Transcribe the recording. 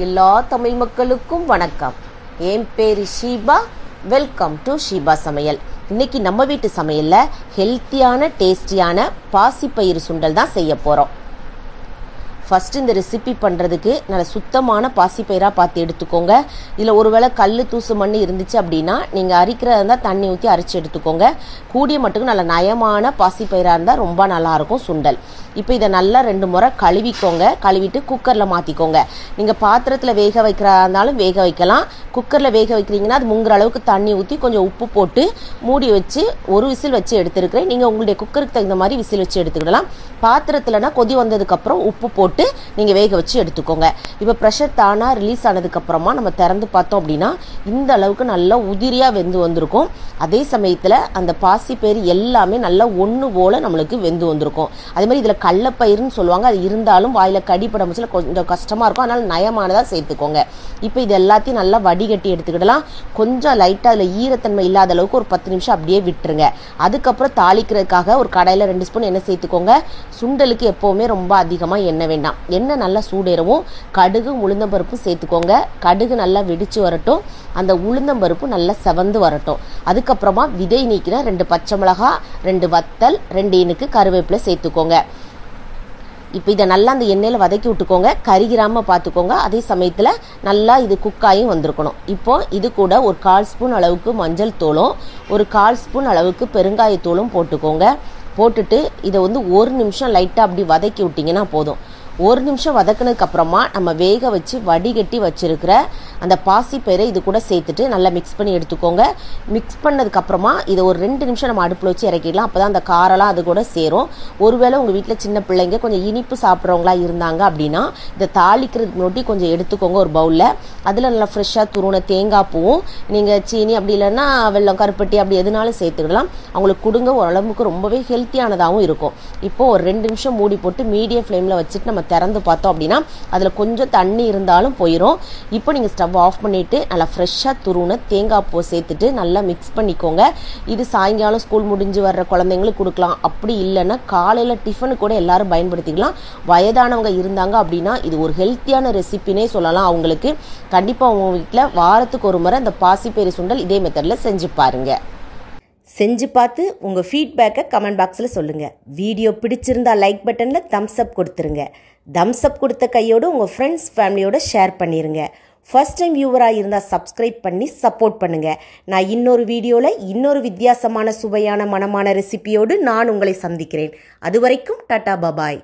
எல்லா தமிழ் மக்களுக்கும் வணக்கம். என் பேரு ஷீபா. வெல்கம் டு ஷீபா சமையல். இன்னைக்கு நம்ம வீட்டு சமையல்ல ஹெல்த்தியான டேஸ்டியான பாசிப்பயிறு சுண்டல் தான் செய்ய போறோம். ஃபர்ஸ்ட் இந்த ரெசிபி பண்ணுறதுக்கு நல்ல சுத்தமான பாசிப்பயிராக பார்த்து எடுத்துக்கோங்க. இதில் ஒருவேளை கல் தூசு மண் இருந்துச்சு அப்படின்னா நீங்கள் அரிக்கிறதா இருந்தால் தண்ணி ஊற்றி அரைச்சி எடுத்துக்கோங்க. கூடிய மட்டுக்கும் நல்ல நயமான பாசிப்பயிராக இருந்தால் ரொம்ப நல்லாயிருக்கும் சுண்டல். இப்போ இதை நல்லா 2 முறை கழுவிக்கோங்க. கழுவிட்டு குக்கரில் மாற்றிக்கோங்க. நீங்கள் பாத்திரத்தில் வேக வைக்கிறதா இருந்தாலும் வேக வைக்கலாம். குக்கரில் வேக வைக்கிறீங்கன்னா அது முங்குற அளவுக்கு தண்ணி ஊற்றி கொஞ்சம் உப்பு போட்டு மூடி வச்சு ஒரு விசில் வச்சு எடுத்துருக்கிறேன். நீங்கள் உங்களுடைய குக்கருக்கு தகுந்த மாதிரி விசில் வச்சு எடுத்துக்கிடலாம். பாத்திரத்தில்னா கொதி வந்ததுக்கப்புறம் உப்பு போட்டு நீங்கள் வேக வச்சு எடுத்துக்கோங்க. இப்போ ப்ரெஷர் தானாக ரிலீஸ் ஆனதுக்கப்புறமா நம்ம திறந்து பார்த்தோம் அப்படின்னா இந்த அளவுக்கு நல்லா உதிரியாக வெந்து வந்திருக்கும். அதே சமயத்தில் அந்த பாசிப்பயிறு எல்லாமே நல்லா ஒன்று போல் நம்மளுக்கு வெந்து வந்திருக்கும். அதே மாதிரி இதில் கடலைப்பயிறுன்னு சொல்லுவாங்க. அது இருந்தாலும் வாயில் கடிப்பட முச்சில் கொஞ்சம் கஷ்டமாக இருக்கும். அதனால் நயமானதாக சேர்த்துக்கோங்க. இப்போ இது எல்லாத்தையும் நல்லா வடிகட்டி எடுத்துக்கிடலாம். கொஞ்சம் லைட்டாக அதில் ஈரத்தன்மை இல்லாத அளவுக்கு ஒரு 10 நிமிஷம் அப்படியே விட்டுருங்க. அதுக்கப்புறம் தாளிக்கிறதுக்காக ஒரு கடாயில் 2 ஸ்பூன் எண்ணெய் சேர்த்துக்கோங்க. சுண்டலுக்கு எப்போவுமே ரொம்ப அதிகமாக எண்ணெய் வேண்டாம். எண்ணெய் நல்லா சூடேறவும் கடுகு உளுந்தம்பருப்பும் சேர்த்துக்கோங்க. கடுகு நல்லா வெடிச்சு வரட்டும். அந்த உளுந்தம்பருப்பு நல்லா செவந்து வரட்டும். அதுக்கப்புறமா விதை நீக்கிற 2 பச்சை மிளகாய், 2 வத்தல், 2 இனுக்கு கருவேப்பிலை சேர்த்துக்கோங்க. இப்போ இதை நல்லா அந்த எண்ணெயில் வதக்கி விட்டுக்கோங்க. கரிகிராம பார்த்துக்கோங்க. அதே சமயத்தில் நல்லா இது குக்காயும் வந்திருக்கணும். இப்போ இது கூட ஒரு 1/4 ஸ்பூன் அளவுக்கு மஞ்சள் தூளும் ஒரு 1/4 ஸ்பூன் அளவுக்கு பெருங்காயத்தூளும் போட்டுக்கோங்க. போட்டுட்டு இதை 1 நிமிஷம் லைட்டாக அப்படி வதக்கி விட்டிங்கன்னா போதும். 1 நிமிஷம் வதக்கினதுக்கு அப்புறமா நம்ம வேக வச்சு வடிகட்டி வச்சிருக்கிற அந்த பாசிப்பயிரை இது கூட சேர்த்துட்டு நல்லா மிக்ஸ் பண்ணி எடுத்துக்கோங்க. மிக்ஸ் பண்ணதுக்கு அப்புறமா இதை ஒரு 2 நிமிஷம் நம்ம அடுப்பில் வச்சு இறக்கிடலாம். அப்போ தான் அந்த காரெல்லாம் அது கூட சேரும். ஒருவேளை உங்கள் வீட்டில் சின்ன பிள்ளைங்க கொஞ்சம் இனிப்பு சாப்பிட்றவங்களா இருந்தாங்க அப்படின்னா இதை தாளிக்கிறதுக்கு முன்னாடி கொஞ்சம் எடுத்துக்கோங்க ஒரு பவுலில். அதில் நல்லா ஃப்ரெஷ்ஷாக துருவின தேங்காய் பூவும் நீங்கள் சீனி அப்படி இல்லைன்னா வெல்லம் கருப்பட்டி அப்படி எதுனாலும் சேர்த்துக்கிடலாம். அவங்களுக்கு கொடுங்க. உடம்புக்கு ரொம்பவே ஹெல்த்தியானதாகவும் இருக்கும். இப்போது ஒரு 2 நிமிஷம் மூடி போட்டு மீடியம் ஃப்ளேமில் வச்சுட்டு நம்ம திறந்து பார்த்தோம் அப்படின்னா அதில் கொஞ்சம் தண்ணி இருந்தாலும் போயிடும். இப்போ நீங்கள் ஸ்டவ் ஆஃப் பண்ணிவிட்டு நல்லா ஃப்ரெஷ்ஷாக துருவின தேங்காய் பூ சேர்த்துட்டு நல்லா மிக்ஸ் பண்ணிக்கோங்க. இது சாயங்காலம் ஸ்கூல் முடிஞ்சு வர்ற குழந்தைங்களுக்கு கொடுக்கலாம். அப்படி இல்லைன்னா காலையில் டிஃபனு கூட எல்லாரும் பயன்படுத்திக்கலாம். வயதானவங்க இருந்தாங்க அப்படின்னா இது ஒரு ஹெல்த்தியான ரெசிபினே சொல்லலாம். அவங்களுக்கு கண்டிப்பாக உங்கள் வீட்டில் வாரத்துக்கு ஒரு முறை இந்த பாசிப்பயிறு சுண்டல் இதே மெத்தடில் செஞ்சு பாருங்கள். செஞ்சு பார்த்து உங்கள் ஃபீட்பேக்கை கமெண்ட் பாக்ஸில் சொல்லுங்கள். வீடியோ பிடிச்சிருந்தா லைக் பட்டனில் தம்ஸ் அப் கொடுத்துருங்க. தம்ஸ் அப் கொடுத்த கையோடு உங்கள் ஃப்ரெண்ட்ஸ் ஃபேமிலியோட ஷேர் பண்ணிடுங்க. ஃபர்ஸ்ட் டைம் வியூவராக இருந்தால் சப்ஸ்கிரைப் பண்ணி சப்போர்ட் பண்ணுங்கள். நான் இன்னொரு வீடியோவில் இன்னொரு வித்தியாசமான சுவையான மனமான ரெசிபியோடு நான் உங்களை சந்திக்கிறேன். அது வரைக்கும் டாடா பபாய்.